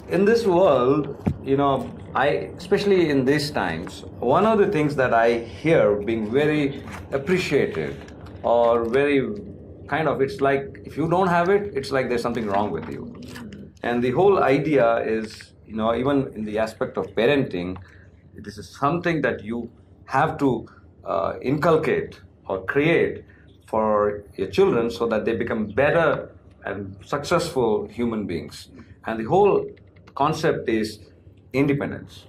in this world, especially in these times, one of the things that I hear being very appreciated or very it's like if you don't have it, it's like there's something wrong with you. And the whole idea is, even in the aspect of parenting, this is something that you have to inculcate or create for your children so that they become better and successful human beings. And the whole concept is independence.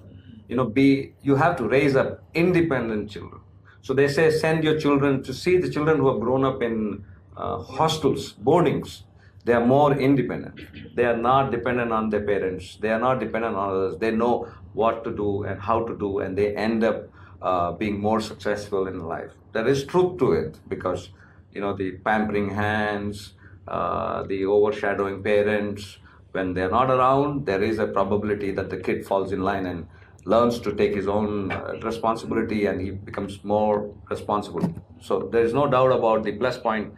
You have to raise up independent children. So they say send your children to see the children who have grown up in hostels, boardings. They are more independent. They are not dependent on their parents. They are not dependent on others. They know what to do and how to do, and they end up being more successful in life. There is truth to it because, the pampering hands, the overshadowing parents, when they're not around, there is a probability that the kid falls in line and learns to take his own responsibility, and he becomes more responsible. So there is no doubt about the plus point.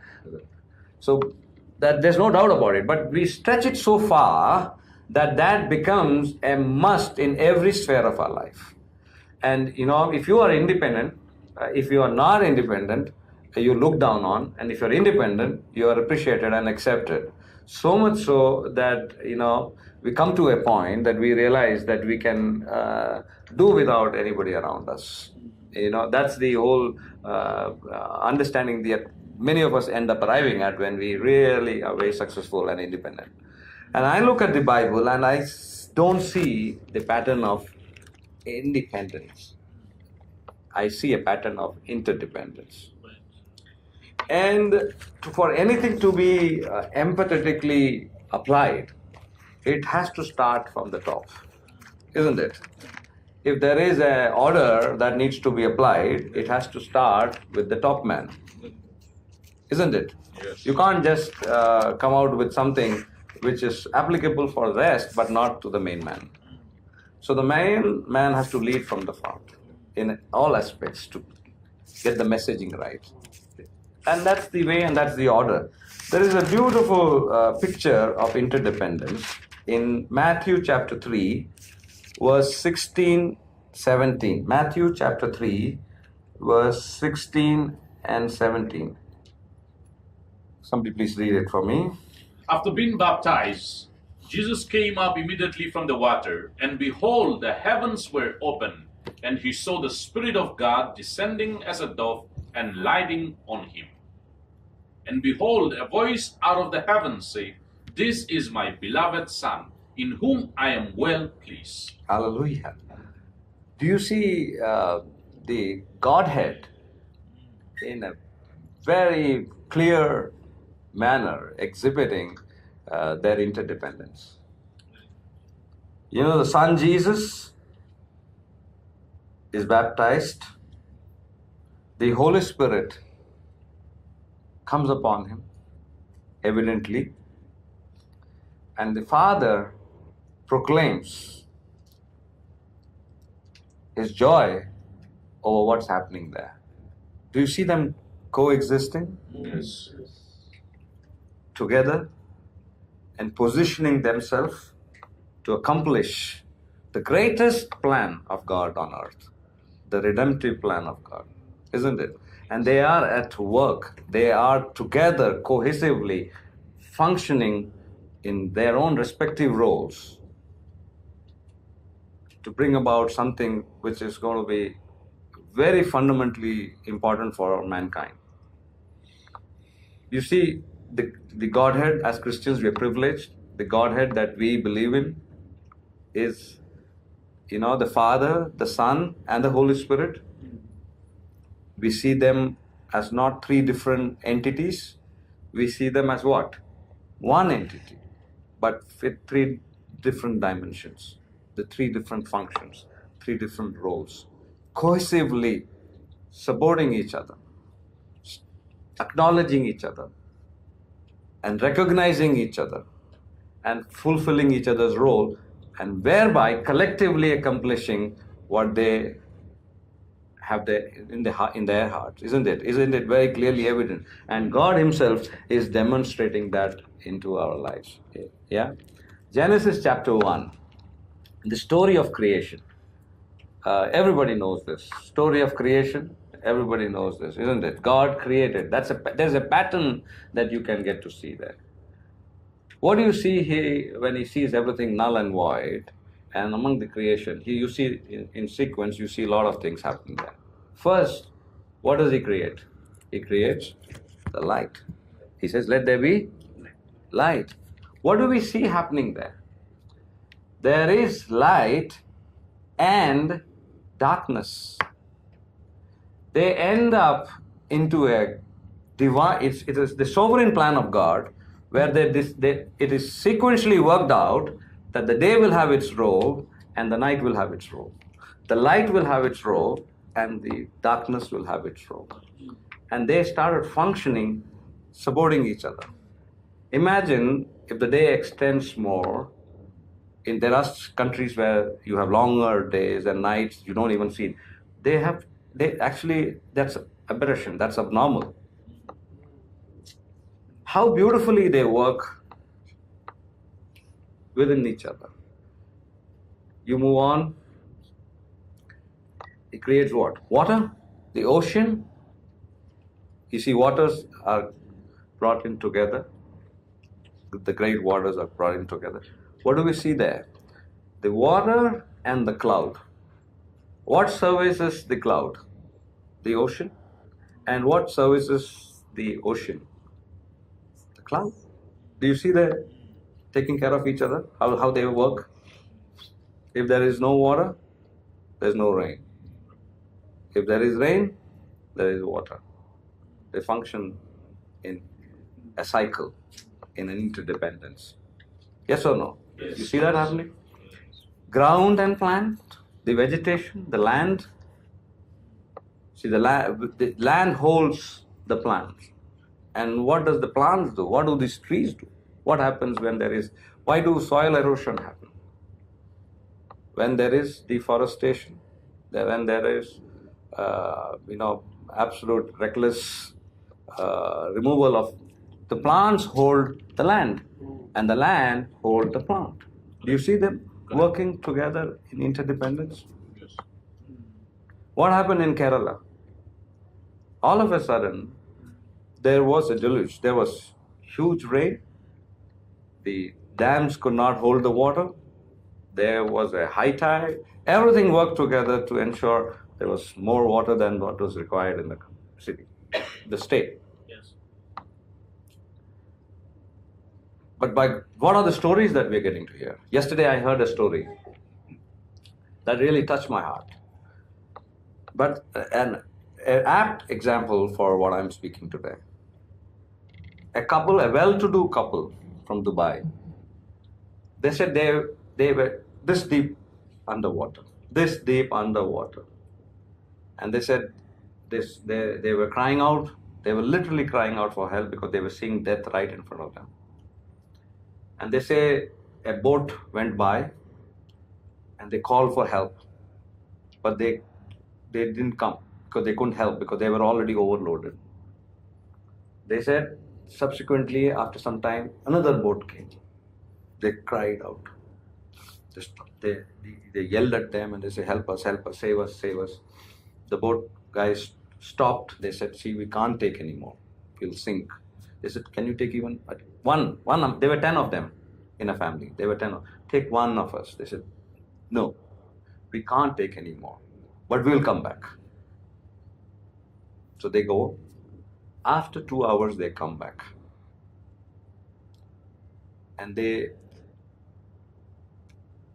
So that there's no doubt about it, but we stretch it so far that becomes a must in every sphere of our life. And if you are independent, if you are not independent, you look down on, and if you're independent, you are appreciated and accepted. So much so that we come to a point that we realize that we can do without anybody around us. That's the whole understanding that many of us end up arriving at when we really are very successful and independent. And I look at the Bible and I don't see the pattern of independence. I see a pattern of interdependence. And for anything to be empathetically applied, it has to start from the top, isn't it? If there is an order that needs to be applied, it has to start with the top man, isn't it? Yes. You can't just come out with something which is applicable for the rest, but not to the main man. So the main man has to lead from the front in all aspects to get the messaging right. And that's the way and that's the order. There is a beautiful picture of interdependence in Matthew chapter 3, verse 16, 17. Matthew chapter 3, verse 16 and 17. Somebody please read it for me. After being baptized, Jesus came up immediately from the water, and behold, the heavens were opened, and he saw the Spirit of God descending as a dove and lighting on him. And behold, a voice out of the heavens said, "This is my beloved Son, in whom I am well pleased." Hallelujah. Do you see the Godhead in a very clear manner exhibiting their interdependence? The Son Jesus is baptized. The Holy Spirit comes upon him, evidently, and the Father proclaims his joy over what's happening there. Do you see them coexisting? Yes. Together and positioning themselves to accomplish the greatest plan of God on earth, the redemptive plan of God, isn't it? And they are at work. They are together cohesively functioning in their own respective roles to bring about something which is going to be very fundamentally important for mankind. You see, the Godhead, as Christians, we are privileged. The Godhead that we believe in is, the Father, the Son, and the Holy Spirit. We see them as not three different entities. We see them as what? One entity, but with three different dimensions, the three different functions, three different roles, cohesively supporting each other, acknowledging each other, and recognizing each other, and fulfilling each other's role, and thereby collectively accomplishing what they have in their hearts, isn't it? Isn't it very clearly evident? And God Himself is demonstrating that into our lives. Yeah. Genesis chapter 1. The story of creation. Everybody knows this. Story of creation, everybody knows this, isn't it? God created. There's a pattern that you can get to see there. What do you see here when he sees everything null and void? And among the creation, you see in sequence, you see a lot of things happening there. First, what does he create? He creates the light. He says, let there be light. What do we see happening there? There is light and darkness. They end up into a divine, it is the sovereign plan of God, where it is sequentially worked out that the day will have its role and the night will have its role. The light will have its role and the darkness will have its role. And they started functioning, supporting each other. Imagine if the day extends more. There are countries where you have longer days and nights, you don't even see it. That's aberration, that's abnormal. How beautifully they work within each other. You move on, it creates what? Water, the ocean. You see, waters are brought in together. The great waters are brought in together. What do we see there? The water and the cloud. What services the cloud? The ocean. And what services the ocean? The cloud. Do you see them taking care of each other? How they work? If there is no water, there is no rain. If there is rain, there is water. They function in a cycle, in an interdependence. Yes or no? Yes. You see that happening? Ground and plant, the vegetation, the land. See, the land holds the plants. And what does the plants do? What do these trees do? What happens why do soil erosion happen? When there is deforestation, when there is, absolute reckless removal of the plants hold the land, and the land hold the plant. Do you see them working together in interdependence? Yes. What happened in Kerala? All of a sudden, there was a deluge. There was huge rain. The dams could not hold the water. There was a high tide. Everything worked together to ensure there was more water than what was required in the city, the state. Yes. But what are the stories that we're getting to hear? Yesterday I heard a story that really touched my heart. But an apt example for what I'm speaking today. A well-to-do couple from Dubai, they said they were this deep underwater. And they said they were crying out. They were literally crying out for help because they were seeing death right in front of them. And they say a boat went by and they called for help. But they didn't come because they couldn't help because they were already overloaded. They said subsequently, after some time, another boat came. They cried out. They yelled at them and they said, help us, save us. The boat guys stopped. They said, see, we can't take anymore. We'll sink. They said, can you take even one? There were 10 of them in a family. They were 10. Take one of us. They said, no, we can't take anymore, but we'll come back. So they go. After 2 hours, they come back. And they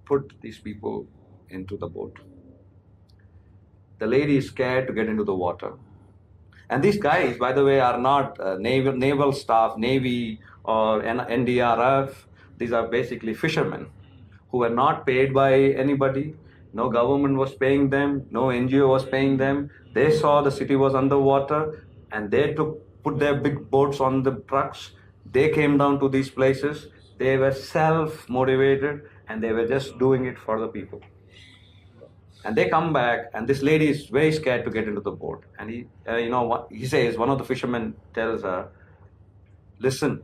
put these people into the boat. The lady is scared to get into the water. And these guys, by the way, are not naval staff, Navy or NDRF. These are basically fishermen who were not paid by anybody. No government was paying them. No NGO was paying them. They saw the city was underwater and they put their big boats on the trucks. They came down to these places. They were self-motivated and they were just doing it for the people. And they come back, and this lady is very scared to get into the boat. And he says, one of the fishermen tells her, listen,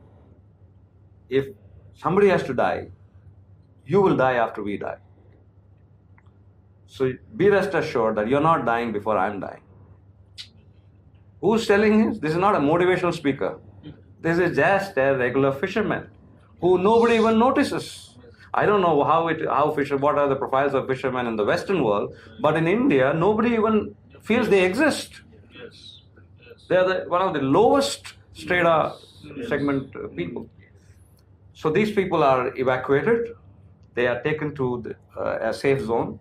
if somebody has to die, you will die after we die. So be rest assured that you're not dying before I'm dying. Who's telling this? This is not a motivational speaker. This is just a regular fisherman who nobody even notices. I don't know what are the profiles of fishermen in the Western world, but in India, nobody even feels they exist. Yes. They are one of the lowest strata segment people. So these people are evacuated. They are taken to a safe zone.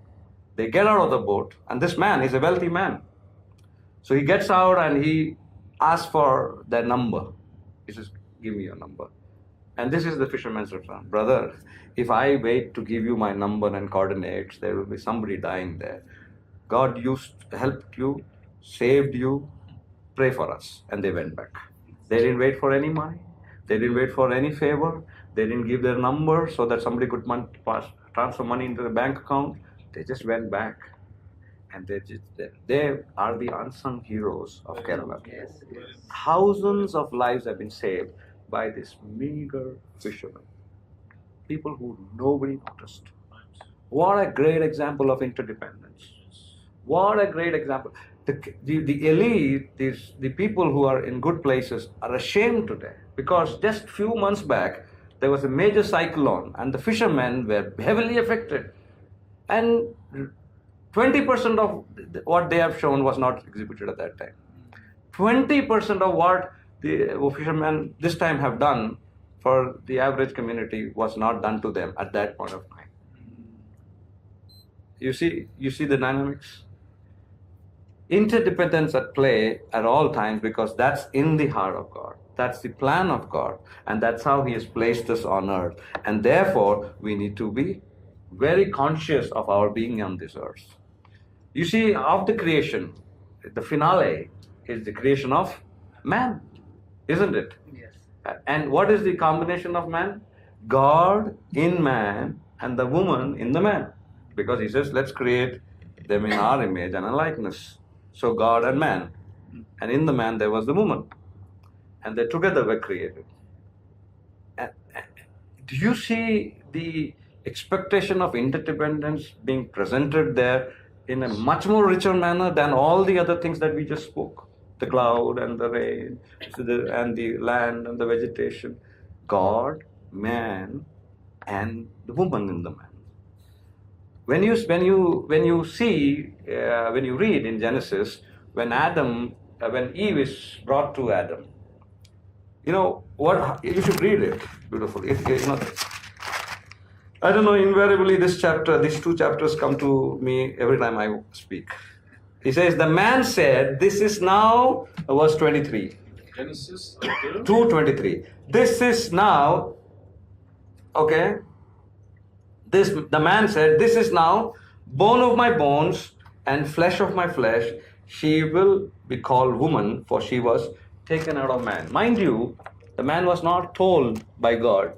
They get out of the boat, and this man is a wealthy man. So he gets out and he asks for their number. He says, "Give me your number." And this is the fisherman's response: "Brother, if I wait to give you my number and coordinates, there will be somebody dying there. God helped you, saved you, pray for us." And they went back. They didn't wait for any money. They didn't wait for any favor. They didn't give their number so that somebody could transfer money into the bank account. They just went back. And they are the unsung heroes of Kerala. Yes. Thousands of lives have been saved by this meager fisherman. People who nobody noticed. What a great example of interdependence. What a great example. The elite, the people who are in good places are ashamed today because just few months back there was a major cyclone and the fishermen were heavily affected. And 20% of what they have shown was not exhibited at that time. 20% of what the fishermen this time have done for the average community was not done to them at that point of time. You see the dynamics? Interdependence at play at all times because that's in the heart of God. That's the plan of God. And that's how He has placed us on earth. And therefore, we need to be very conscious of our being on this earth. You see, of the creation, the finale is the creation of man, isn't it? Yes. And what is the combination of man? God in man and the woman in the man. Because He says, let's create them in our image and a likeness. So God and man. And in the man there was the woman. And they together were created. Do you see the expectation of interdependence being presented there in a much more richer manner than all the other things that we just spoke? The cloud and the rain, and the land and the vegetation. God, man, and the woman in the man. When you read in Genesis, when Eve is brought to Adam, you know what? You should read it beautifully. I don't know. Invariably, these two chapters come to me every time I speak. He says, "The man said, this is now," verse 23. Genesis 2:23. This is now, okay. The man said, "This is now bone of my bones and flesh of my flesh. She will be called woman, for she was taken out of man." Mind you, the man was not told by God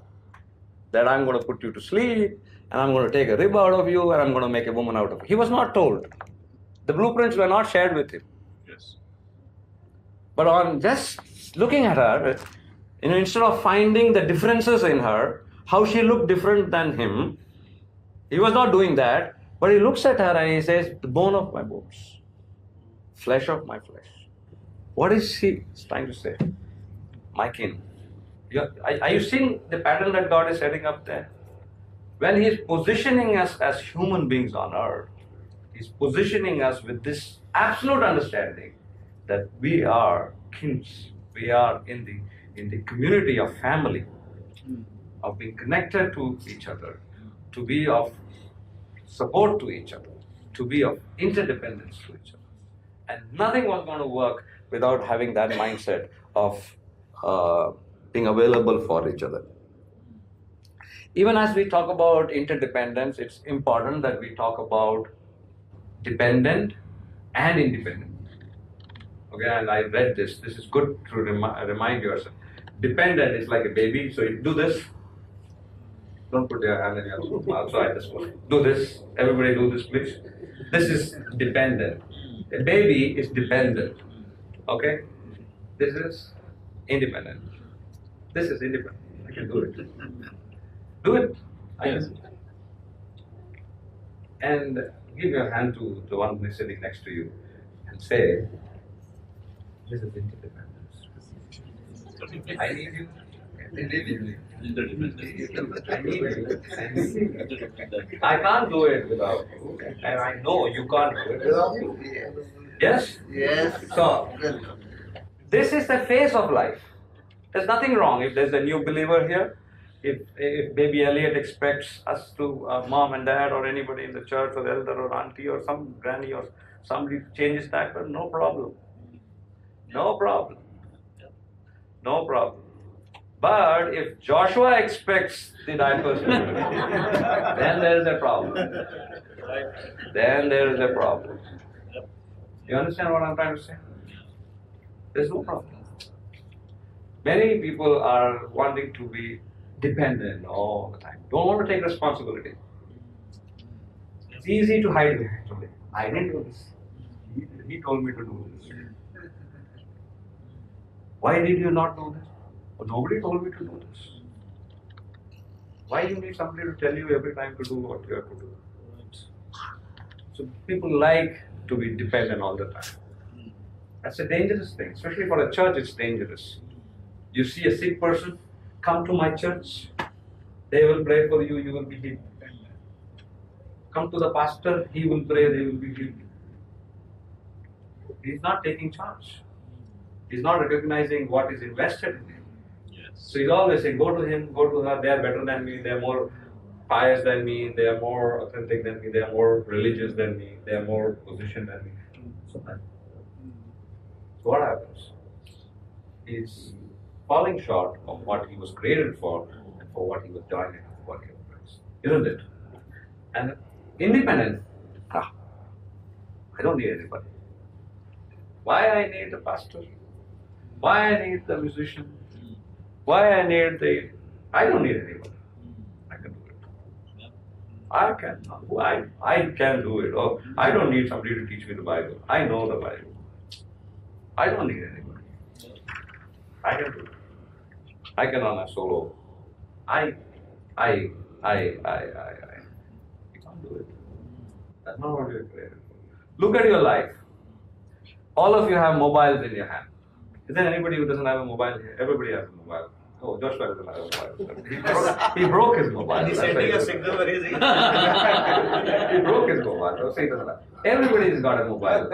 that I'm going to put you to sleep and I'm going to take a rib out of you and I'm going to make a woman out of you. He was not told. The blueprints were not shared with him. Yes. But on just looking at her, instead of finding the differences in her, how she looked different than him, he was not doing that. But he looks at her and he says, "The bone of my bones, flesh of my flesh." What is he trying to say? My kin. Are you seeing the pattern that God is setting up there? When He is positioning us as human beings on earth, He's positioning us with this absolute understanding that we are kins. We are in the community of family, of being connected to each other, to be of support to each other, to be of interdependence to each other. And nothing was going to work without having that mindset of being available for each other. Even as we talk about interdependence, it's important that we talk about dependent and independent. Okay, and I read this. This is good to remind yourself. Dependent is like a baby, so you do this. Don't put your hand in your mouth. Try this one. Do this. Everybody do this, please. This is dependent. A baby is dependent. Okay? This is independent. This is independent. I can do it. Do it. I can. And Give your hand to the one who is sitting next to you and say, this is interdependence. I need you. Interdependence. I need you. I can't do it without you. And I know you can't do it without me. Yes? Yes. So, this is the phase of life. There's nothing wrong if there's a new believer here. If baby Elliot expects us to, mom and dad or anybody in the church or elder or auntie or some granny or somebody to change his diaper, no problem. No problem. No problem. But if Joshua expects the diapers to be then there is a problem. Then there is a problem. You understand what I'm trying to say? There's no problem. Many people are wanting to be dependent all the time. Don't want to take responsibility. It's easy to hide behind something. I didn't do this. He told me to do this. Why did you not do this? Well, nobody told me to do this. Why you need somebody to tell you every time to do what you have to do? So people like to be dependent all the time. That's a dangerous thing. Especially for a church, it's dangerous. You see a sick person, come to my church. They will pray for you, you will be healed. Come to the pastor, he will pray, they will be healed. He's not taking charge. He's not recognizing what is invested in him. Yes. So he's always saying, go to him, go to her, they are better than me, they are more pious than me, they are more authentic than me, they are more religious than me, they are more positioned than me. So what happens? He's falling short of what he was created for and for what he was joined in the body of Christ. Isn't it? And independent, I don't need anybody. Why I need the pastor? Why I need the musician? Why I need the... I don't need anybody. I can do it. I can do it. Oh, I don't need somebody to teach me the Bible. I know the Bible. I don't need anybody. I can do it. I can run a solo. You can't do it. That's not what you're created for. Look at your life. All of you have mobiles in your hand. Is there anybody who doesn't have a mobile here? Everybody has a mobile. Oh, Joshua doesn't have a mobile. He broke his mobile. He's sending a signal very easy. He broke his mobile. So he doesn't have. Everybody's got a mobile.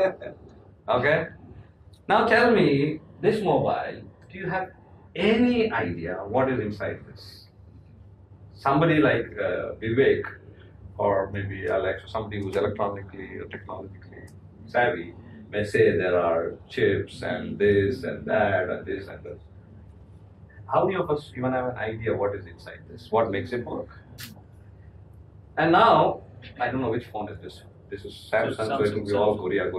Okay? Now tell me, this mobile, do you have any idea what is inside this? Somebody like Vivek, or maybe Alex, or somebody who's electronically or technologically savvy, may say there are chips and this and that and this and that. How many of us even have an idea what is inside this? What makes it work? And now, I don't know which phone is this. This is Samsung, so it will be all Korea.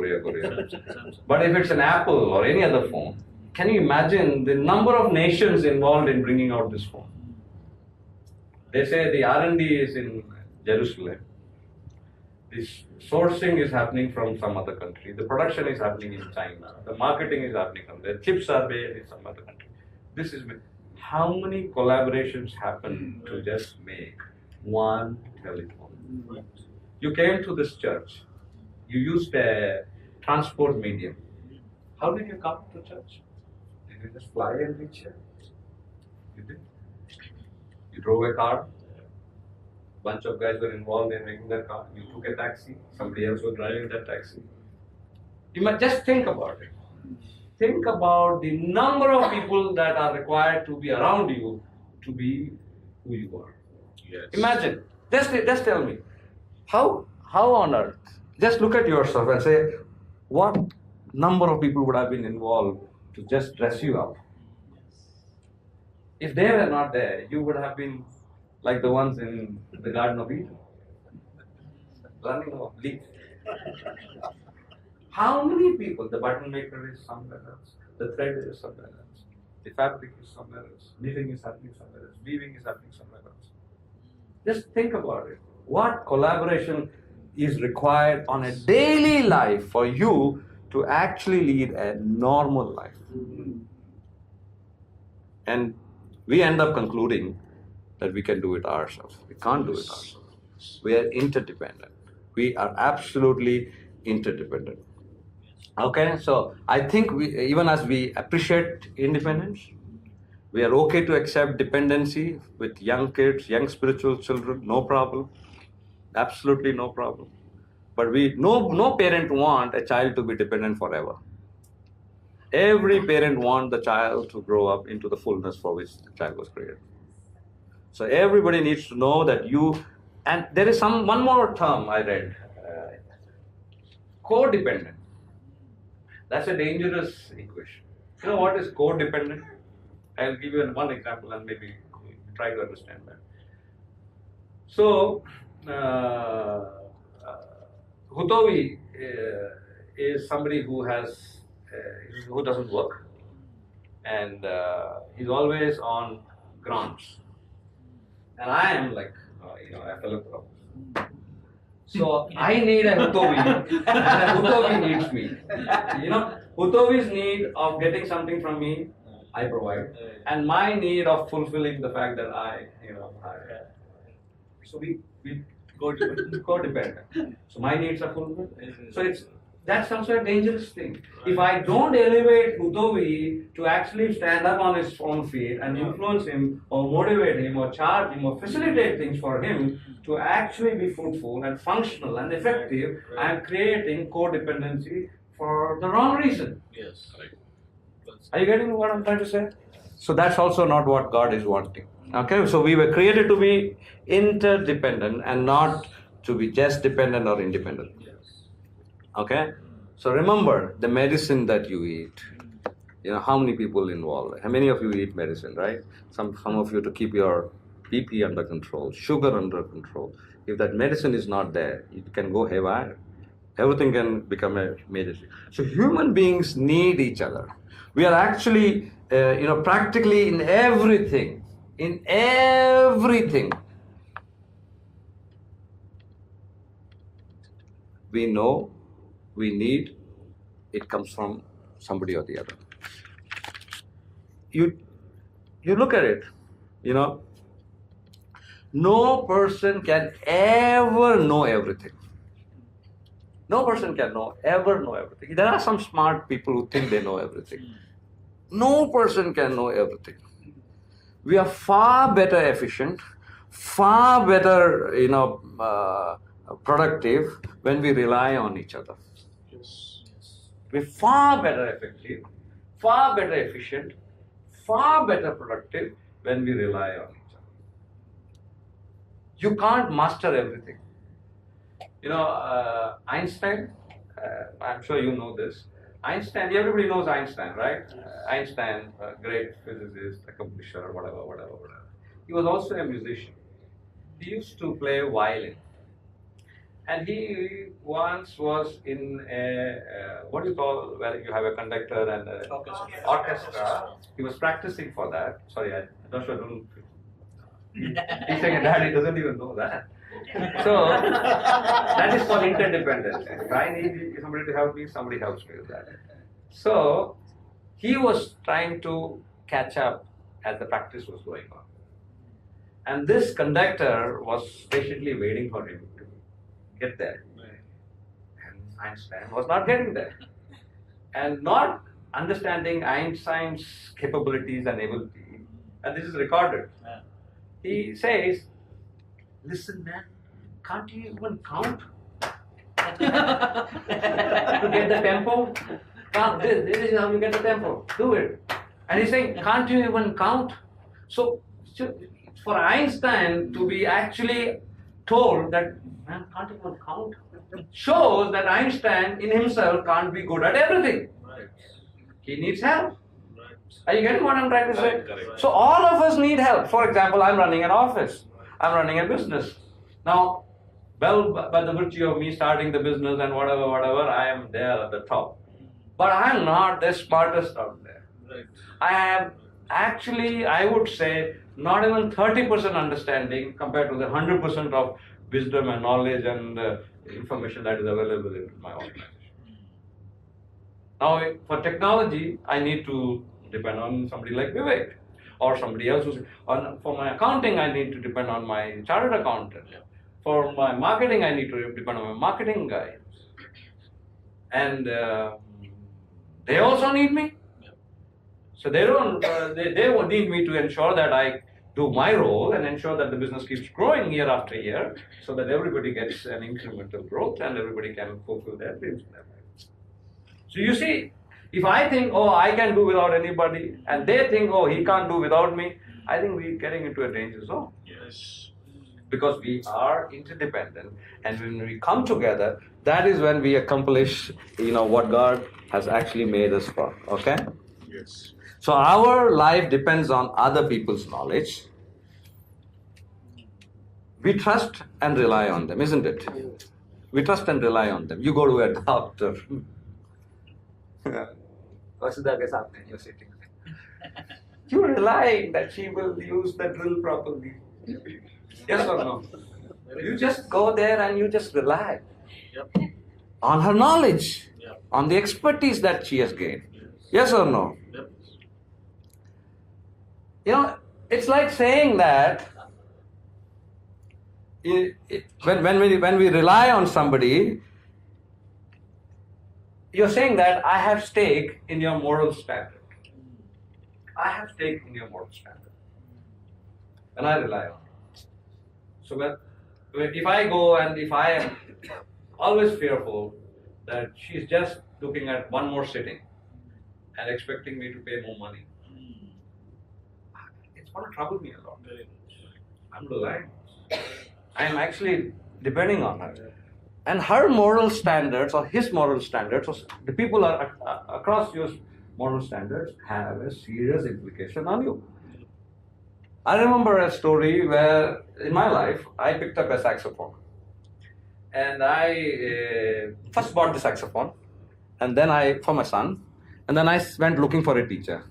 But if it's an Apple or any other phone, can you imagine the number of nations involved in bringing out this phone? They say the R&D is in Jerusalem. This sourcing is happening from some other country. The production is happening in China. The marketing is happening from there. Chips are made in some other country. This is how many collaborations happen to just make one telephone? You came to this church. You used a transport medium. How did you come to church? Did you just fly and reach here? You did. You drove a car. Bunch of guys were involved in making that car. You took a taxi. Somebody else was driving that taxi. You must just think about it. Think about the number of people that are required to be around you to be who you are. Yes. Imagine. Just tell me. How on earth? Just look at yourself and say, what number of people would have been involved to just dress you up? If they were not there, you would have been like the ones in the Garden of Eden, running off leaf. How many people? The button maker is somewhere else, the thread is somewhere else, the fabric is somewhere else, knitting is happening somewhere else, weaving is happening somewhere else. Just think about it. What collaboration is required on a daily life for you to actually lead a normal life? And we end up concluding that we can do it ourselves. We can't do it ourselves. We are interdependent. We are absolutely interdependent. Okay, so I think even as we appreciate independence, we are okay to accept dependency with young kids, young spiritual children, no problem. Absolutely no problem. But no parent want a child to be dependent forever. Every parent wants the child to grow up into the fullness for which the child was created. So everybody needs to know that and there is one more term I read, codependent. That's a dangerous equation. You know what is codependent? I'll give you one example and maybe try to understand that. So, Hutovi is somebody who doesn't work, and he's always on grants. And I am like, a philanthropist. So I need a Hutovi, and a Hutovi needs me. Hutovi's need of getting something from me, I provide, and my need of fulfilling the fact that so we codependent. So my needs are fulfilled. So that's also a dangerous thing. If I don't elevate Hutovi to actually stand up on his own feet and influence him or motivate him or charge him or facilitate things for him to actually be fruitful and functional and effective, I am creating codependency for the wrong reason. Yes. Right. Are you getting what I'm trying to say? So that's also not what God is wanting. Okay, so we were created to be interdependent and not to be just dependent or independent. Okay, so remember the medicine that you eat. How many people involved? How many of you eat medicine, right? Some of you to keep your BP under control, sugar under control. If that medicine is not there, it can go haywire. Everything can become a medicine. So human beings need each other. We are actually, practically in everything. In everything. We know, we need, it comes from somebody or the other. You look at it, no person can ever know everything. No person can ever know everything. There are some smart people who think they know everything. No person can know everything. We are far better efficient, far better, productive when we rely on each other. Yes. We're far better effective, far better efficient, far better productive when we rely on each other. You can't master everything. Einstein, I'm sure you know this. Einstein, everybody knows Einstein, right? Einstein, great physicist, accomplisher, whatever. He was also a musician. He used to play violin. And he once was in what do you call, where you have a conductor and an orchestra. He was practicing for that. Sorry, I'm not sure. He's saying, Dad, he doesn't even know that. So that is called interdependence. If I need somebody to help me, somebody helps me with that. So he was trying to catch up as the practice was going on. And this conductor was patiently waiting for him to get there. And Einstein was not getting there. And not understanding Einstein's capabilities and ability, and this is recorded. He says, listen, man, can't you even count? To get the tempo? Count, this is how you get the tempo. Do it. And he's saying, can't you even count? So for Einstein to be actually told that, man, can't even count, shows that Einstein in himself can't be good at everything. Right. He needs help. Right. Are you getting what I'm trying to say? Correct. So all of us need help. For example, I'm running an office. I'm running a business. Now, well, by the virtue of me starting the business and whatever, I am there at the top. But I'm not the smartest out there. Right. I have actually, I would say, not even 30% understanding compared to the 100% of wisdom and knowledge and information that is available in my organization. Now, for technology, I need to depend on somebody like Vivek or somebody else. For my accounting, I need to depend on my chartered accountant. For my marketing, I need to depend on my marketing guy. And they also need me. So they don't. They won't need me to ensure that I do my role and ensure that the business keeps growing year after year, so that everybody gets an incremental growth and everybody can fulfill their dreams. So you see, if I think, oh, I can do without anybody, and they think, oh, he can't do without me, I think we're getting into a danger zone. Yes. Because we are interdependent, and when we come together, that is when we accomplish, what God has actually made us for. Okay. Yes. So our life depends on other people's knowledge. We trust and rely on them, isn't it? We trust and rely on them. You go to a doctor. You're sitting. You rely that she will use the drill properly. Yes or no? You just go there and you just rely on her knowledge, on the expertise that she has gained. Yes or no? It's like saying that when we rely on somebody, you're saying that I have stake in your moral standard. I have stake in your moral standard. And I rely on it. So if I go and if I am always fearful that she's just looking at one more sitting and expecting me to pay more money, it's going to trouble me a lot. I'm relying. I'm actually depending on her. And her moral standards or his moral standards, or the people across your moral standards have a serious implication on you. I remember a story where in my life I picked up a saxophone. And I first bought the saxophone, and then for my son, and then I went looking for a teacher.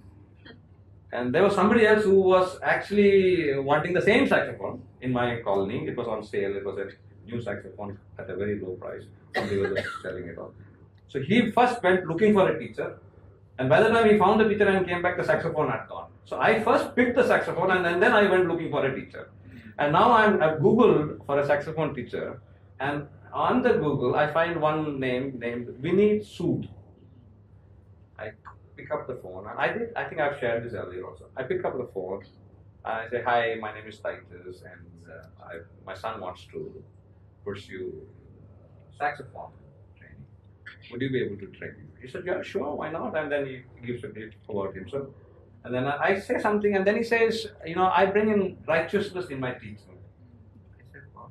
And there was somebody else who was actually wanting the same saxophone in my colony. It was on sale. It was a new saxophone at a very low price. Somebody was just selling it off. So he first went looking for a teacher. And by the time he found the teacher and came back, the saxophone had gone. So I first picked the saxophone and then I went looking for a teacher. And now I've Googled for a saxophone teacher. And on the Google, I find one name named Vinny Sood. I pick up the phone, and I think I've shared this earlier also. I pick up the phone, and I say, hi, my name is Titus, and my son wants to pursue saxophone training. Would you be able to train him? He said, yeah, sure, why not? And then he gives a bit about himself. And then I say something, and then he says, I bring in righteousness in my teaching. I said, what?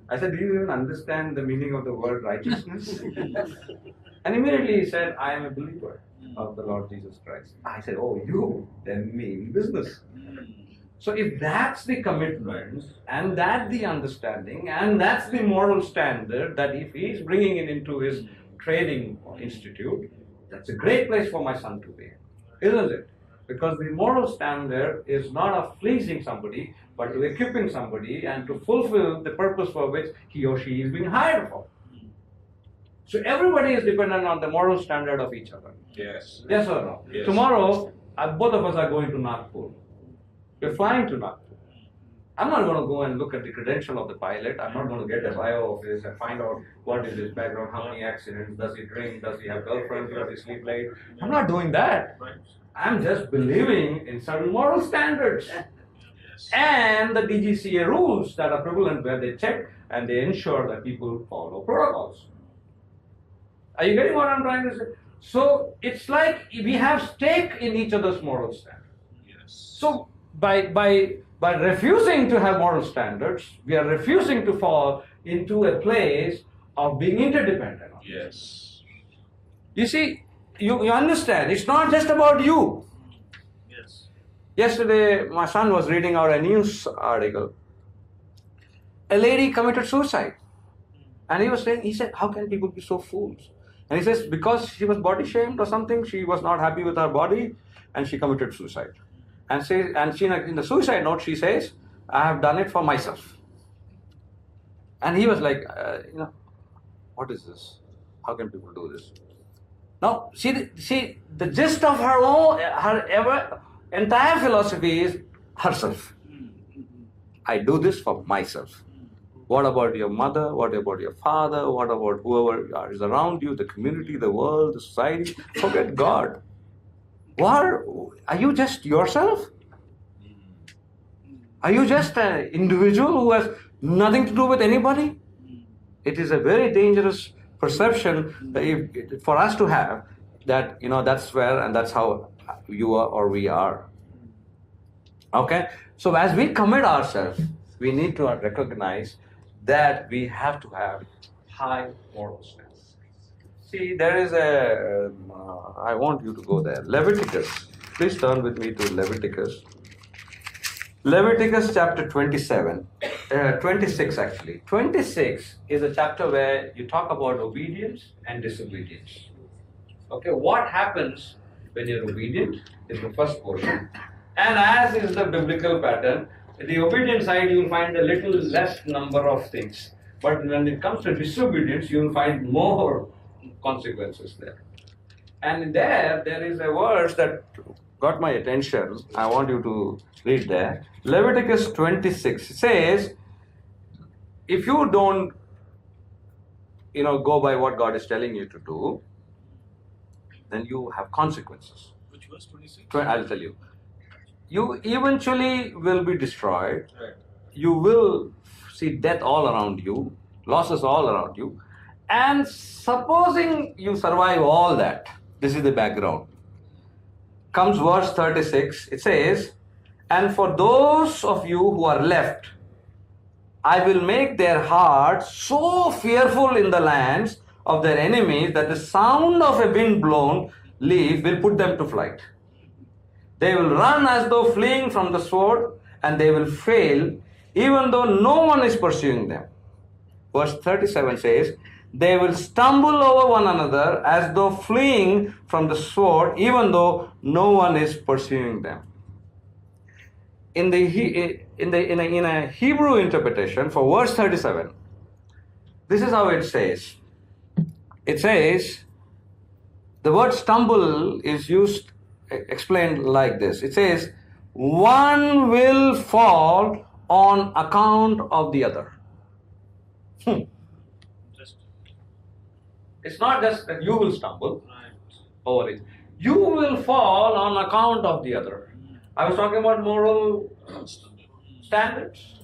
I said, do you even understand the meaning of the word righteousness? And immediately he said, I am a believer of the Lord Jesus Christ. I said, oh, you then mean business. So if that's the commitment, and that's the understanding, and that's the moral standard, that if he's bringing it into his training institute, that's a great place for my son to be, isn't it? Because the moral standard is not of pleasing somebody, but to equipping somebody and to fulfill the purpose for which he or she is being hired for. So everybody is dependent on the moral standard of each other. Yes. Yes or no? Yes. Tomorrow, both of us are going to Nagpur. We're flying to Nagpur. I'm not going to go and look at the credential of the pilot. I'm not going to get a bio of his and find out what is his background, how many accidents, does he drink, does he have girlfriends, does he sleep late. I'm not doing that. I'm just believing in certain moral standards. And the DGCA rules that are prevalent, where they check and they ensure that people follow protocols. Are you getting what I'm trying to say? So it's like we have stake in each other's moral standards. Yes. So by refusing to have moral standards, we are refusing to fall into a place of being interdependent. Yes. You see, you understand, it's not just about you. Yes. Yesterday, my son was reading out a news article. A lady committed suicide. And he said, how can people be so fools? And he says, because she was body shamed or something, she was not happy with her body, and she committed suicide. And she, in the suicide note, she says, I have done it for myself. And he was like, what is this? How can people do this? Now, see the gist of her entire philosophy is herself. I do this for myself. What about your mother? What about your father? What about whoever is around you, the community, the world, the society? Forget God. What are you just yourself? Are you just an individual who has nothing to do with anybody? It is a very dangerous perception that for us to have that, that's where and that's how you are or we are. Okay? So as we commit ourselves, we need to recognize that we have to have high moral standards. See, there is I want you to go there. Leviticus. Please turn with me to Leviticus. Leviticus chapter 27, 26 actually. 26 is a chapter where you talk about obedience and disobedience. Okay, what happens when you're obedient is the first portion. And as is the biblical pattern, the obedience side you will find a little less number of things. But when it comes to disobedience, you will find more consequences there. And there is a verse that got my attention. I want you to read there. Leviticus 26 says, if you don't, go by what God is telling you to do, then you have consequences. Which verse? 26? I'll tell you. You eventually will be destroyed. Right. You will see death all around you, losses all around you. And supposing you survive all that, this is the background. Comes verse 36, it says, and for those of you who are left, I will make their hearts so fearful in the lands of their enemies that the sound of a wind-blown leaf will put them to flight. They will run as though fleeing from the sword, and they will fail, even though no one is pursuing them. Verse 37 says, they will stumble over one another as though fleeing from the sword, even though no one is pursuing them. In a Hebrew interpretation for verse 37, this is how it says. It says, the word stumble is explained like this. It says, one will fall on account of the other. It's not just that you will stumble over it. You will fall on account of the other. I was talking about moral standards.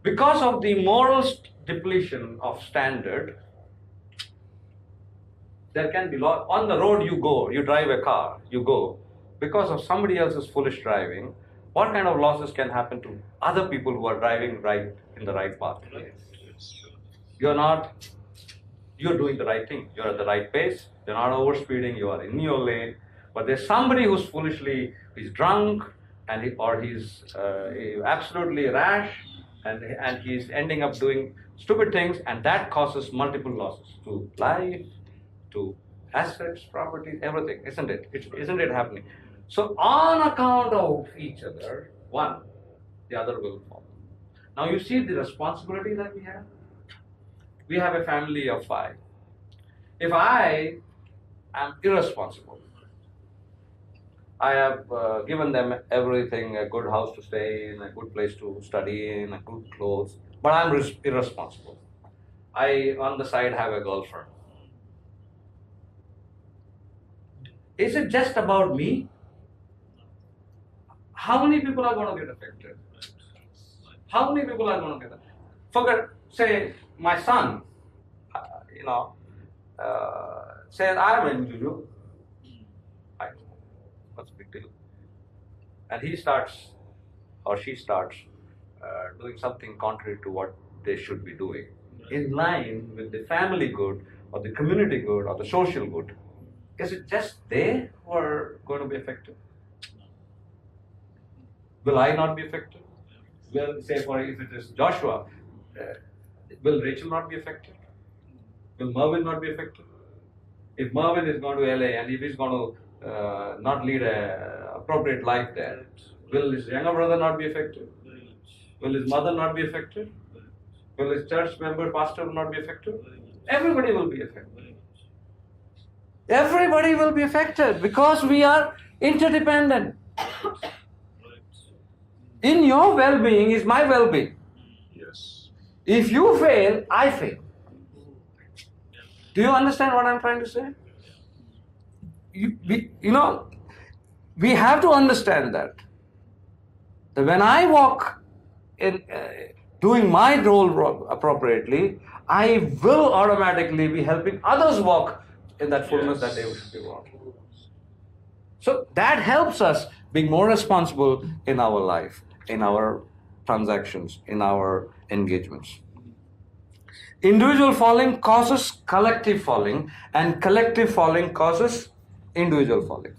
Because of the moral depletion of standard, there can be loss. On the road you drive a car, because of somebody else's foolish driving, what kind of losses can happen to other people who are driving right in the right path? You're doing the right thing. You're at the right pace. You're not overspeeding. You are in your lane. But there's somebody who's he's drunk, he's absolutely rash, and he's ending up doing stupid things, and that causes multiple losses to life, to assets, property, everything, isn't it? Isn't it happening? So on account of each other, one, the other will fall. Now you see the responsibility that we have. We have a family of 5. If I am irresponsible, I have given them everything, a good house to stay in, a good place to study in, a good clothes, but I'm irresponsible. I, on the side, have a girlfriend. Is it just about me? How many people are going to get affected? How many people are going to get affected? Forget, say, my son, says, I'm into you. What's the big deal? And he starts, or she starts, doing something contrary to what they should be doing, in line with the family good, or the community good, or the social good. Is it just they who are going to be affected? Will I not be affected? Will, say, if it is Joshua, will Rachel not be affected? Will Mervyn not be affected? If Mervyn is going to LA and if he's going to not lead an appropriate life there, will his younger brother not be affected? Will his mother not be affected? Will his church member, pastor not be affected? Everybody will be affected. Everybody will be affected because we are interdependent. In your well-being is my well-being. Yes. If you fail, I fail. Do you understand what I'm trying to say? We have to understand that when I walk in doing my role appropriately, I will automatically be helping others walk in that fullness that they should be walking. So that helps us being more responsible in our life, in our transactions, in our engagements. Individual falling causes collective falling, and collective falling causes individual falling.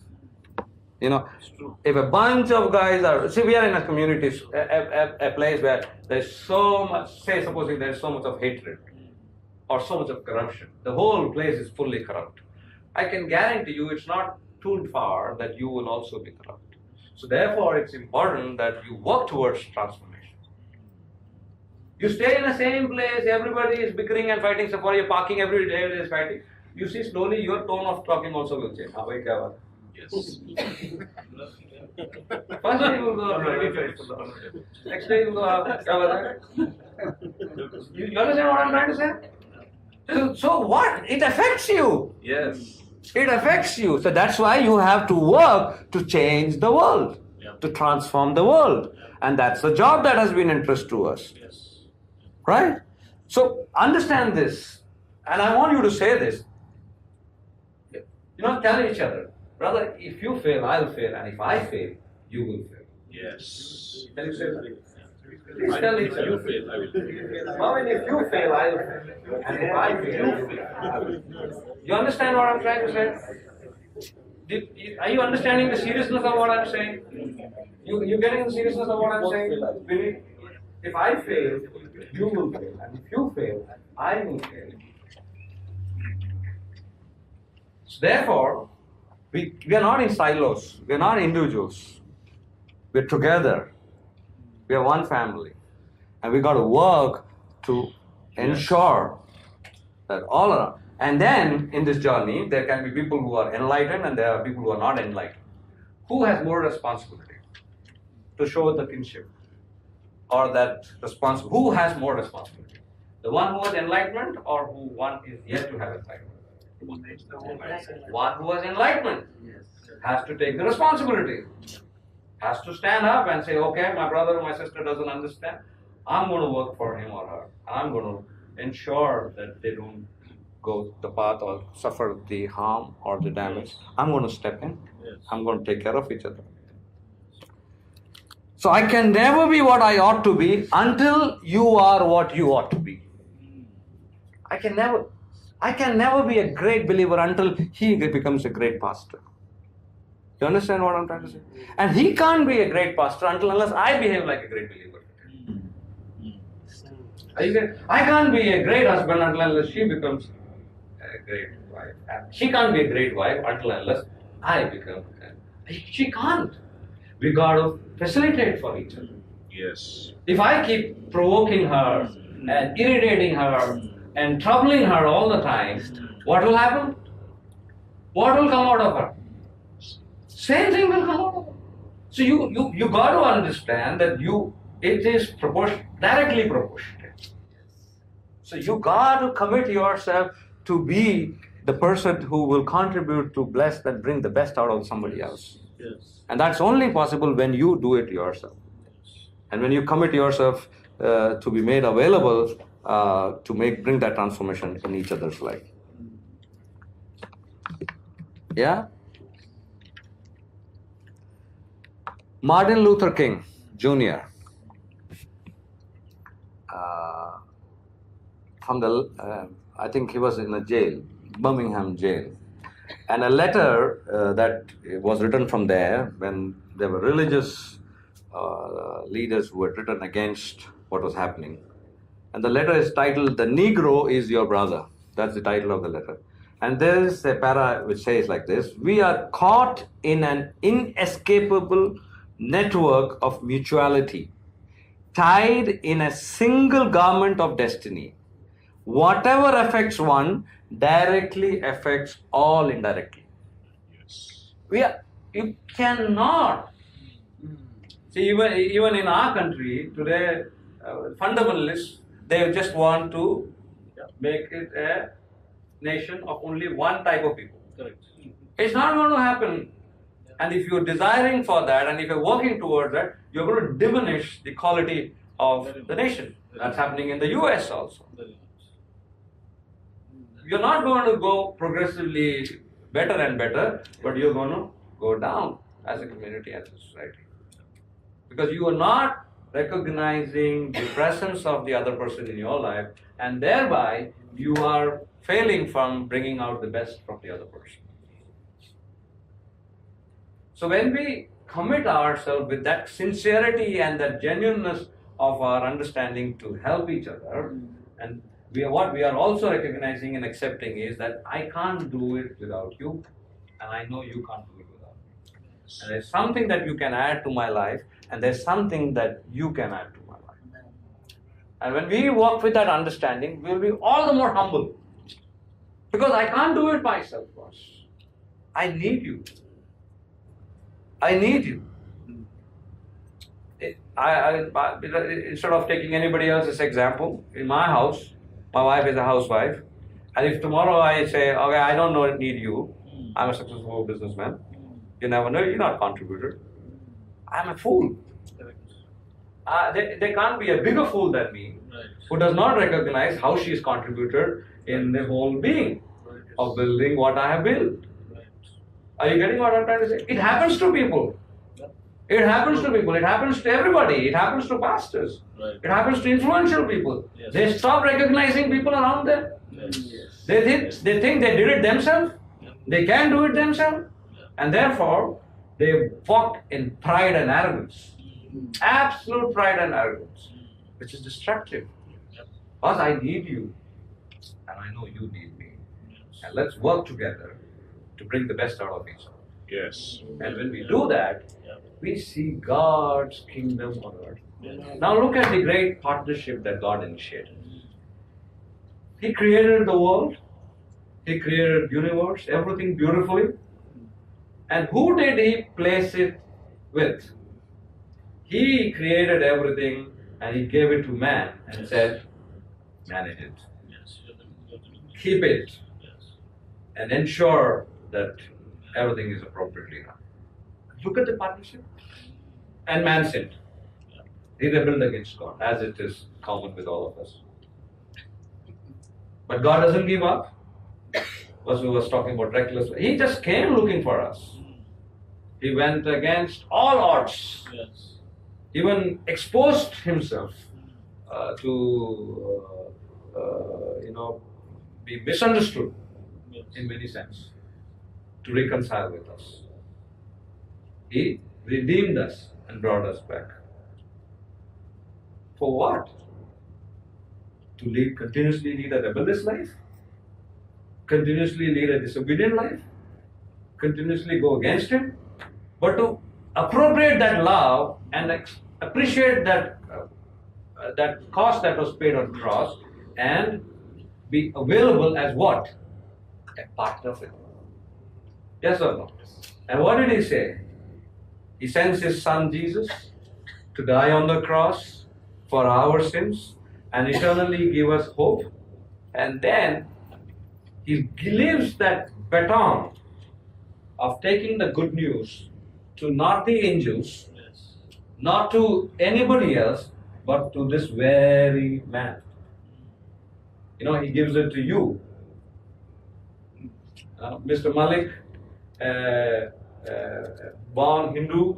If a bunch of guys we are in a community, a place where there's so much, supposing there's so much of hatred or so much of corruption, the whole place is fully corrupt. I can guarantee you it's not too far that you will also be corrupt. So therefore, it's important that you work towards transformation. You stay in the same place, everybody is bickering and fighting, so for your parking every day is fighting. You see, slowly your tone of talking also will change. Yes. First day you will go next day you will go You understand what I'm trying to say? So what? It affects you. Yes. It affects you. So that's why you have to work to change the world, to transform the world. And that's the job that has been entrusted to us. Yes. Right? So understand this. And I want you to say this. Tell each other, brother, if you fail, I'll fail. And if I fail, you will fail. Yes. Can you say that? Please tell each other. You fail, I will fail. Mom, if you fail, I'll fail. And if I fail, you fail. You understand what I'm trying to say? Are you understanding the seriousness of what I'm saying? You getting the seriousness of what I'm saying? Billy, if I fail, you will fail. And if you fail, I will fail. So therefore, we are not in silos. We are not individuals. We're together. We are one family. And we got to work to ensure that all around. And then in this journey, there can be people who are enlightened and there are people who are not enlightened. Who has more responsibility to show the kinship? Or that who has more responsibility? The one who has enlightenment or one is yet to have enlightenment? One who has enlightenment has to take the responsibility. Has to stand up and say, okay, my brother or my sister doesn't understand. I'm going to work for him or her. I'm going to ensure that they don't go the path or suffer the harm or the damage. I'm going to step in. I'm going to take care of each other. So I can never be what I ought to be until you are what you ought to be. I can never be a great believer until he becomes a great pastor. You understand what I'm trying to say? And he can't be a great pastor unless I behave like a great believer. I can't be a great husband unless she becomes a great wife. She can't be a great wife unless I become. She can't. We got to facilitate for each other. Yes. If I keep provoking her and irritating her and troubling her all the time, what will happen? What will come out of her? Same thing will come out of her. So you got to understand that it is directly proportionate. So you got to commit yourself to be the person who will contribute to bless and bring the best out of somebody else. Yes. And that's only possible when you do it yourself. And when you commit yourself to be made available to bring that transformation in each other's life. Yeah? Martin Luther King Jr. I think he was in a jail, Birmingham jail. And a letter that was written from there when there were religious leaders who had written against what was happening. And the letter is titled, "The Negro is Your Brother." That's the title of the letter. And there is a para which says like this: "We are caught in an inescapable network of mutuality, tied in a single garment of destiny. Whatever affects one directly affects all indirectly." Yes. You cannot. See, even in our country today, fundamentalists, they just want to make it a nation of only one type of people. Correct. It's not going to happen. And if you're desiring for that, and if you're working towards that, you're going to diminish the quality of the nation. That's happening in the US also. Very much. You're not going to go progressively better and better, but you're going to go down as a community, as a society. Because you are not recognizing the presence of the other person in your life, and thereby you are failing from bringing out the best from the other person. So when we commit ourselves with that sincerity and that genuineness of our understanding to help each other, and what we are also recognizing and accepting is that I can't do it without you, and I know you can't do it without me. And there's something that you can add to my life, and there's something that you can add to my life. And when we walk with that understanding, we'll be all the more humble. Because I can't do it myself, boss. I need you. I need you. Instead of taking anybody else's example, in my house, my wife is a housewife, and if tomorrow I say, okay, I don't need you, I'm a successful businessman, you never know, you're not a contributor. I'm a fool. There can't be a bigger fool than me who does not recognize how she is contributed in the whole being of building what I have built. Are you getting what I'm trying to say? It happens to people. It happens to people. It happens to everybody. It happens to pastors. It happens to influential people. Yes. They stop recognizing people around them. Yes. They think they did it themselves. They can do it themselves. And therefore, they walk in pride and arrogance. Absolute pride and arrogance, which is destructive. Because I need you, and I know you need me. And let's work together to bring the best out of each other. Yes. And when we do that, we see God's kingdom on earth. Now look at the great partnership that God initiated. He created the world. He created the universe, everything beautifully. And who did He place it with? He created everything and He gave it to man and said, manage it, keep it, and ensure that everything is appropriately done. Look at the partnership. And man sinned. He rebelled against God, as it is common with all of us. But God doesn't give up. As we was talking about reckless, He just came looking for us. He went against all odds. Yes. Even exposed Himself to be misunderstood in many sense, to reconcile with us. He redeemed us and brought us back. For what? To continuously lead a rebellious life? Continuously lead a disobedient life? Continuously go against Him? But to appropriate that love and appreciate that cost that was paid on the cross and be available as what? A partner of it. Yes or no? And what did He say? He sends His Son Jesus to die on the cross for our sins and eternally give us hope. And then He leaves that baton of taking the good news to not the angels, not to anybody else, but to this very man. He gives it to you. Mr. Malik, born Hindu,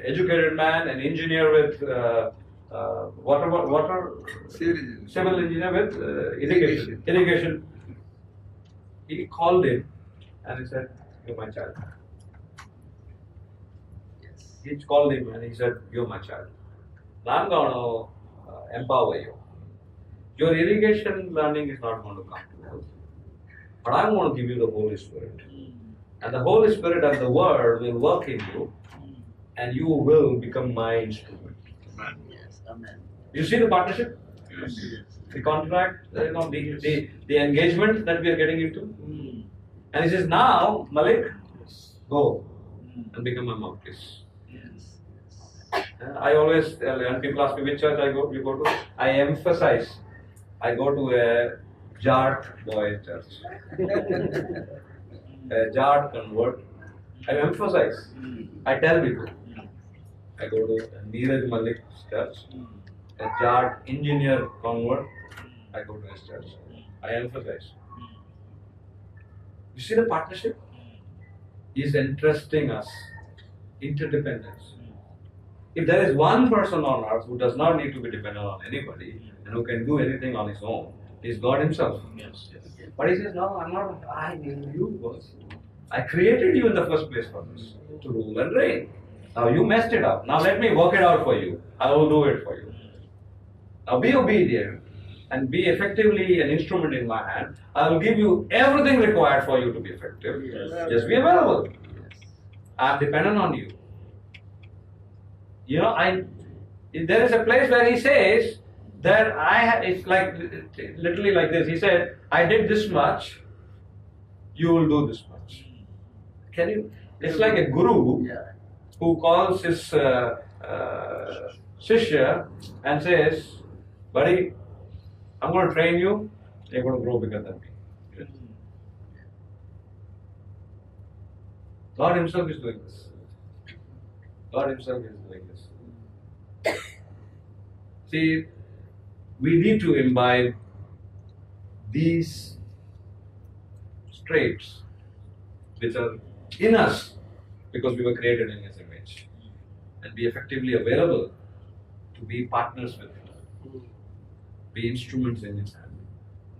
educated man, an engineer with civil engineer with irrigation. He called him and he said, "You're my child." He called him and he said, "You're my child. Now I'm going to empower you. Your irrigation learning is not going to come to you, but I'm going to give you the Holy Spirit. And the Holy Spirit and the Word will work in you, and you will become my instrument." Amen. Yes. Amen. You see the partnership? Yes. The contract, the engagement that we are getting into. And he says, "Now, Malik, go and become my mouthpiece." Yes. I always tell when people ask me which church you go to, I emphasize, I go to a Jat boy church, a Jat convert. I emphasize, I tell people, I go to a Neeraj Malik's church, a Jat engineer convert, I go to his church. I emphasize. You see the partnership? Is entrusting us interdependence. If there is one person on earth who does not need to be dependent on anybody and who can do anything on his own, is God Himself. Yes. But He says, no, I'm not. I need you first. I created you in the first place for this, to rule and reign. Now you messed it up. Now let me work it out for you. I will do it for you. Now be obedient and be effectively an instrument in my hand. I will give you everything required for you to be effective. Yes. Just be available. I am dependent on you. You know, there is a place where He says that it's like literally like this. He said, I did this much, you will do this much. Can you? It's like a guru who calls his shishya and says, buddy, I'm going to train you, you're going to grow bigger than me. God Himself is doing this. God Himself is doing this. See, we need to imbibe these traits which are in us because we were created in His image and be effectively available to be partners with Him, be instruments in His hand,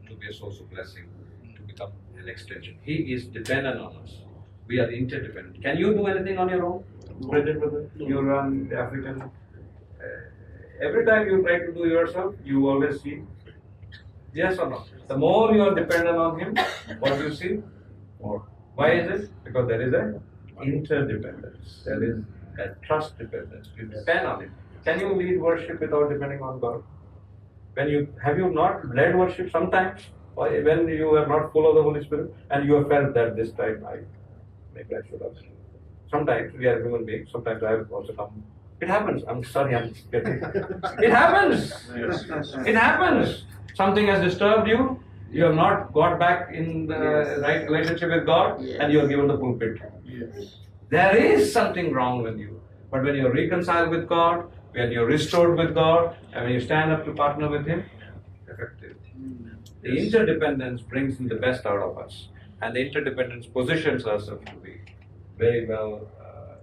to be a source of blessing, to become an extension. He is dependent on us. We are interdependent. Can you do anything on your own? Brother? You run the African. Every time you try to do yourself, you always see. Yes or no? The more you are dependent on Him, what you see? More. Why is it? Because there is an interdependence. There is a trust dependence. You depend on Him. Can you lead worship without depending on God? Have you not led worship sometimes? When you are not full of the Holy Spirit and you have felt that this time maybe I should have. Sometimes we are human beings. Sometimes I have also come. It happens. I'm sorry, I'm just getting. It happens. It happens. Something has disturbed you. You have not got back in the right relationship with God, and you are given the pulpit. There is something wrong with you. But when you are reconciled with God, when you are restored with God, and when you stand up to partner with Him, effective. The interdependence brings in the best out of us, and the interdependence positions us to be very well,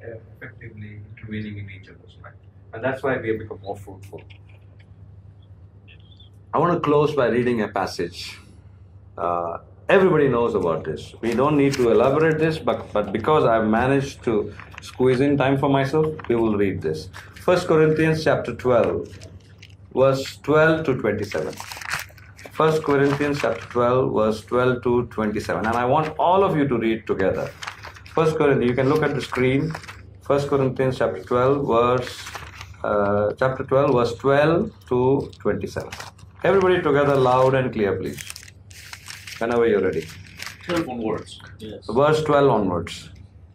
effectively intervening in each other's life. And that's why we have become more fruitful. I want to close by reading a passage. Everybody knows about this. We don't need to elaborate this, but because I've managed to squeeze in time for myself, we will read this. 1 Corinthians chapter 12, verse 12 to 27. 1 Corinthians chapter 12, verse 12 to 27. And I want all of you to read together. 1 Corinthians, you can look at the screen. 1 Corinthians chapter 12, verse 12 to 27. Everybody together, loud and clear, please. Whenever you're ready. 12 onwards. Yes. Verse 12 onwards.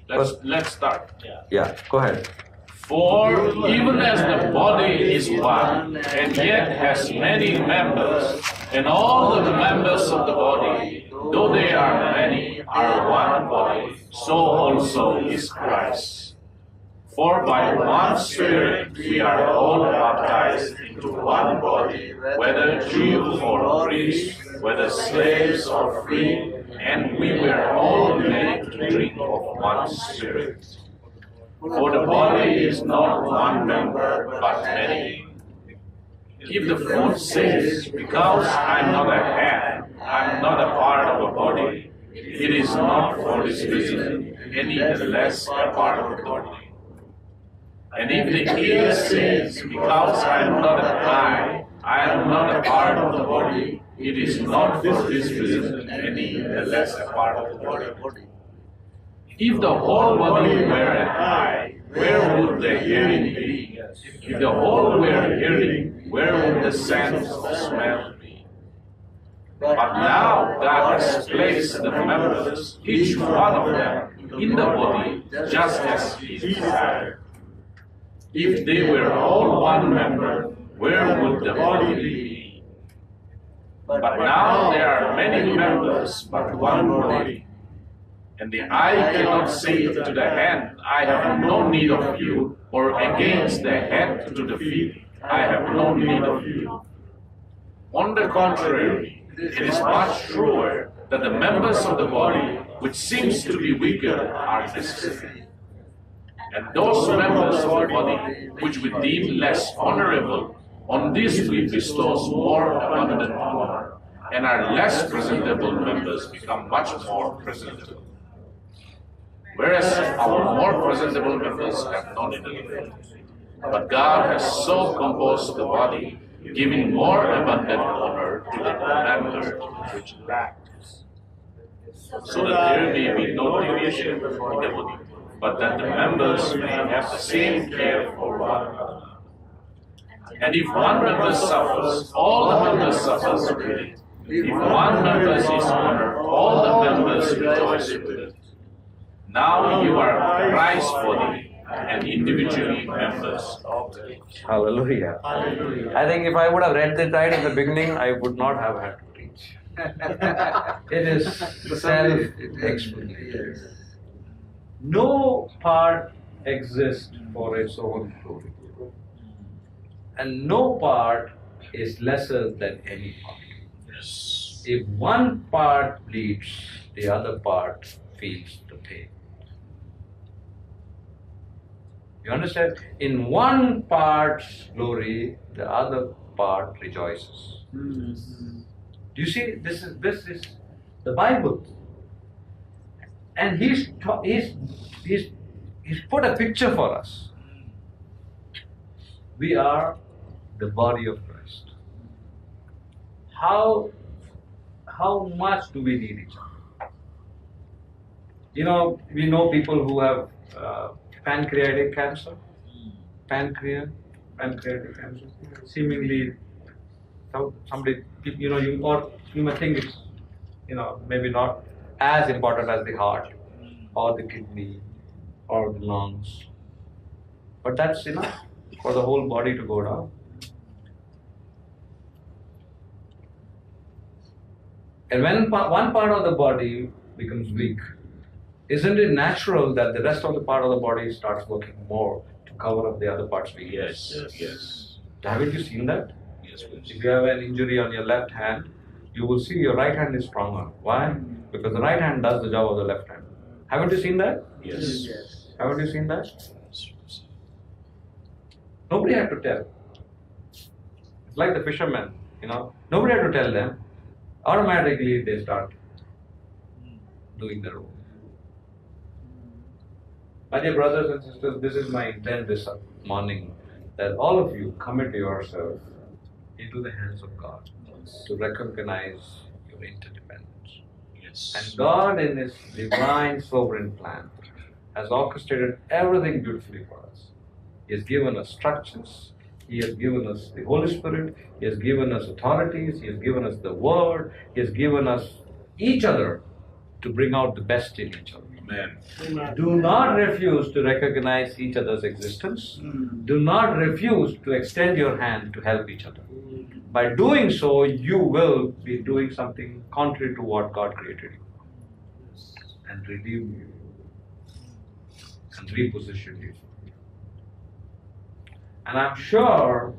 Let's start. Yeah, go ahead. For even as the body is one, and yet has many members, and all of the members of the body, though they are many, are one body, so also is Christ. For by one Spirit we are all baptized into one body, whether Jew or Greek, whether slaves or free, and we were all made to drink of one Spirit. For the body is not one member, but many. If the foot says, because I'm not a hand, I'm not a part of a body, it is not for this reason any the less a part of the body. And if the ear says, because I am not an eye, I am not a part of the body, it is not for this reason any the less a part of the body. If the whole body were an eye, where would the hearing be? If the whole were hearing, where would the sense of smell be? But now God has placed the members, each one of them, in the body, just as He desired. If they were all one member, where would the body be? But now there are many members, but one body. And the eye cannot say to the hand, I have no need of you, or against the head to the feet, I have no need of you. On the contrary, it is much truer that the members of the body, which seems to be weaker, are necessary. And those members of the body, which we deem less honorable, on these we bestow more abundant honor, and our less presentable members become much more presentable. Whereas our more presentable members have no need of it. But God has so composed the body, giving more abundant honor to the member which lacks, so that there may be no division in the body, but that the members may have the same care for one another. And if one member suffers, all the members suffer with it. If one member is honored, all the members rejoice with it. Now you are Christ's body, and individually members of it. Hallelujah. I think if I would have read this right in the beginning, I would not have had to preach. It is self-explanatory. No part exists for its own glory. And no part is lesser than any part. Yes. If one part bleeds, the other part feels the pain. You understand? In one part's glory, the other part rejoices. Do you see? This is the Bible, and he's put a picture for us. We are the body of Christ. How much do we need each other? You know, we know people who have pancreatic cancer, pancreatic cancer. Seemingly, somebody, you may think it's, maybe not as important as the heart, or the kidney, or the lungs, but that's enough for the whole body to go down. And when one part of the body becomes weak, isn't it natural that the rest of the part of the body starts working more to cover up the other part's weakness? Yes. Haven't you seen that? Yes, please. If you have an injury on your left hand, you will see your right hand is stronger. Why? Because the right hand does the job of the left hand. Haven't you seen that? Yes. Haven't you seen that? Nobody had to tell. It's like the fishermen, Nobody had to tell them. Automatically they start doing their own. My dear brothers and sisters, this is my intent this morning, that all of you commit yourself into the hands of God to recognize your interdependence. Yes. And God, in His divine sovereign plan, has orchestrated everything beautifully for us. He has given us structures, He has given us the Holy Spirit, He has given us authorities, He has given us the Word, He has given us each other to bring out the best in each other. Amen. Do not refuse to recognize each other's existence. Do not refuse to extend your hand to help each other. By doing so, you will be doing something contrary to what God created you and redeem you and reposition you. And I'm sure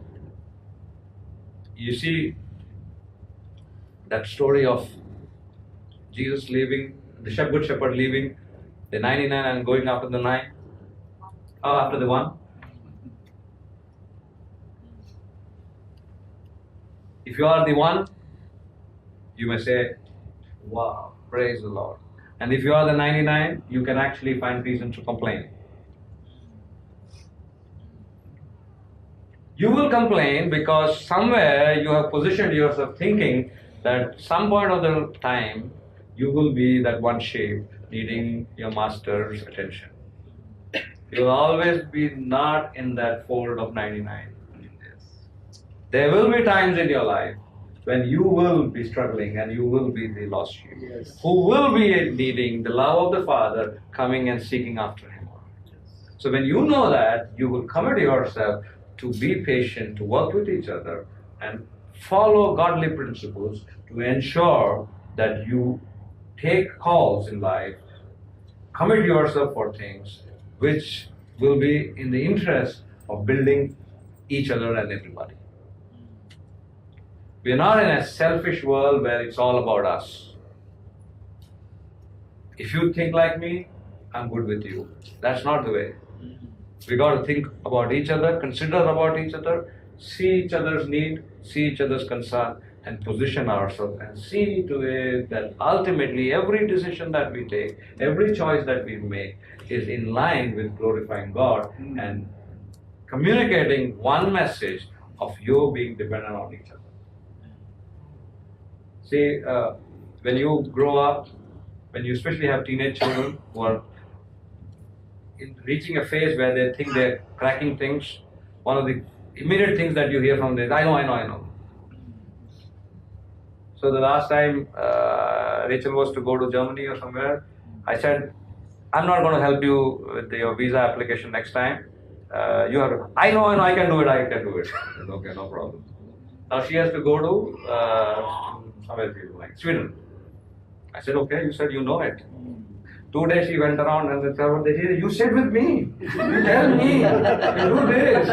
you see that story of Jesus leaving, the good shepherd leaving the 99 and going after the 9, or after the 1. If you are the 1, you may say, wow, praise the Lord. And if you are the 99, you can actually find reason to complain. You will complain because somewhere you have positioned yourself thinking that some point of the time you will be that one sheep needing your master's attention. You will always be not in that fold of 99. There will be times in your life when you will be struggling and you will be the lost sheep, who will be needing the love of the Father, coming and seeking after Him. So when you know that, you will commit yourself to be patient, to work with each other, and follow godly principles to ensure that you take calls in life, commit yourself for things which will be in the interest of building each other and everybody. We are not in a selfish world where it's all about us. If you think like me, I'm good with you. That's not the way. We got to think about each other, consider about each other, see each other's need, see each other's concern, and position ourselves and see to it that ultimately every decision that we take, every choice that we make is in line with glorifying God and communicating one message of you being dependent on each other. See, when you grow up, when you especially have teenage children who are reaching a phase where they think they're cracking things, one of the immediate things that you hear from them is, I know. So the last time Rachel was to go to Germany or somewhere, I said, I'm not going to help you with your visa application next time. You have to, I know, I can do it. I said, okay, no problem. Now she has to go to somewhere like Sweden. I said, okay, you said you know it. 2 days she went around and said, you sit with me. You tell me. You do this.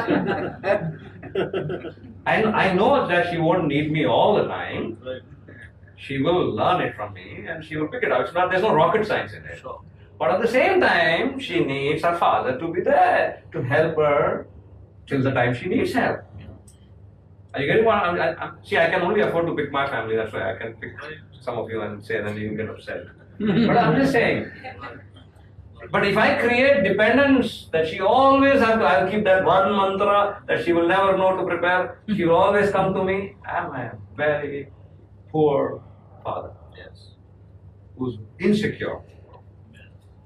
I know that she won't need me all the time. She will learn it from me and she will pick it up. It's not, there's no rocket science in it. Sure. But at the same time, she needs her father to be there to help her till the time she needs help. Are you getting what see, I can only afford to pick my family. That's why I can pick some of you and say, then you get upset. But I'm just saying. But if I create dependence that she always have to, I'll keep that one mantra that she will never know to prepare. She will always come to me. I'm a very poor father. Yes. Who's insecure.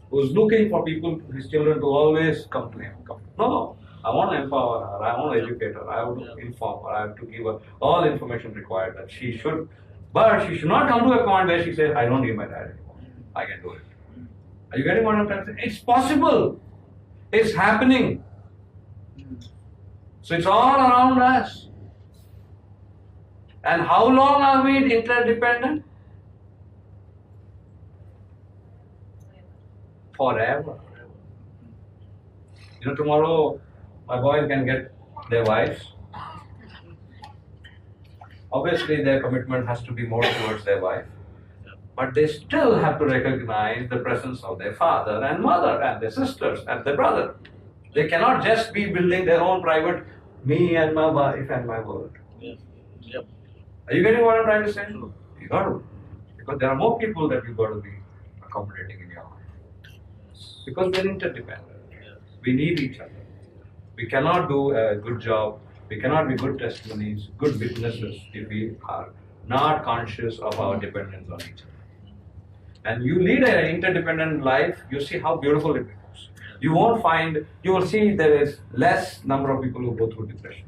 Who's looking for people, his children to always come to him. No. I want to empower her, I want to educate her, I want to inform her, I have to give her all information required that she should, but she should not come to a point where she says, I don't need my dad anymore. I can do it. Are you getting what I'm trying to say? It's possible. It's happening. So it's all around us. And how long are we interdependent? Forever. You know, tomorrow my boys can get their wives. Obviously, their commitment has to be more towards their wife. But they still have to recognize the presence of their father and mother and their sisters and their brother. They cannot just be building their own private me and my wife and my world. Yes. Yep. Are you getting what I'm trying to say? You got to. Because there are more people that you've got to be accommodating in your life. Because we're interdependent. We need each other. We cannot do a good job, we cannot be good testimonies, good witnesses if we are not conscious of our dependence on each other. And you lead an interdependent life, you see how beautiful it becomes. You will see there is less number of people who go through depression.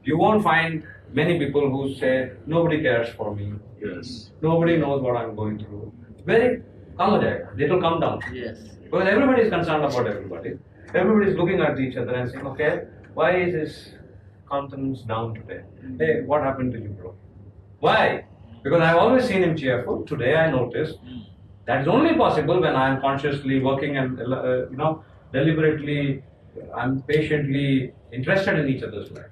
You won't find many people who say, nobody cares for me. Yes. Nobody knows what I'm going through. Very calm, it will come down. Yes. Because everybody is concerned about everybody. Everybody is looking at each other and saying, okay, why is his countenance down today? Hey, what happened to you, bro? Why? Because I've always seen him cheerful. Today I noticed that is only possible when I am consciously working and deliberately, I'm patiently interested in each other's life.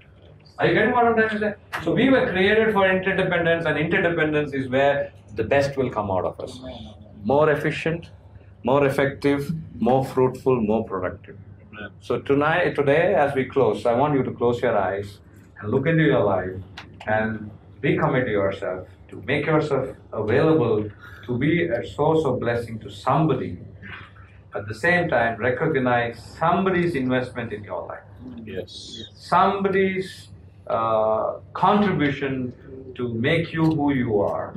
Are you getting what I'm trying to say? So we were created for interdependence, and interdependence is where the best will come out of us. More efficient, more effective, more fruitful, more productive. So today, as we close, I want you to close your eyes and look into your life and recommit yourself to make yourself available to be a source of blessing to somebody. At the same time, recognize somebody's investment in your life. Yes. Somebody's contribution to make you who you are.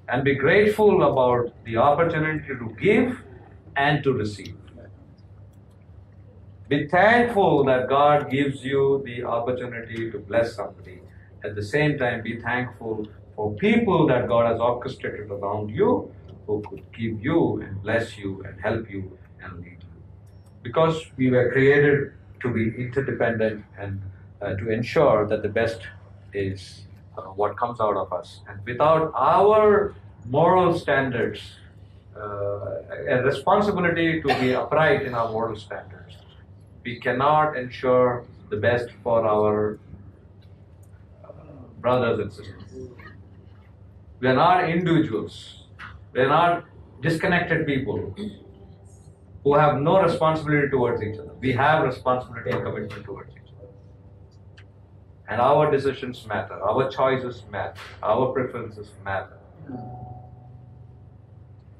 And be grateful about the opportunity to give and to receive. Be thankful that God gives you the opportunity to bless somebody. At the same time, be thankful for people that God has orchestrated around you who could give you and bless you and help you and lead you. because we were created to be interdependent and to ensure that the best is what comes out of us. And without our moral standards, a responsibility to be upright in our moral standards, we cannot ensure the best for our brothers and sisters. We are not individuals. We are not disconnected people who have no responsibility towards each other. We have responsibility and commitment towards each other. And our decisions matter, our choices matter, our preferences matter.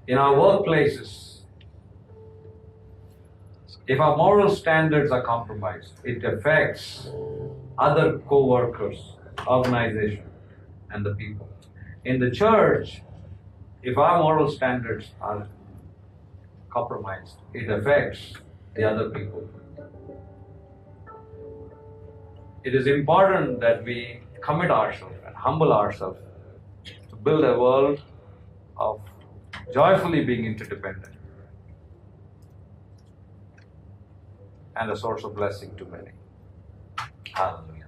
In our workplaces, if our moral standards are compromised, it affects other co-workers, organization, and the people. In the church, if our moral standards are compromised, it affects the other people. It is important that we commit ourselves and humble ourselves to build a world of joyfully being interdependent and a source of blessing to many. Hallelujah.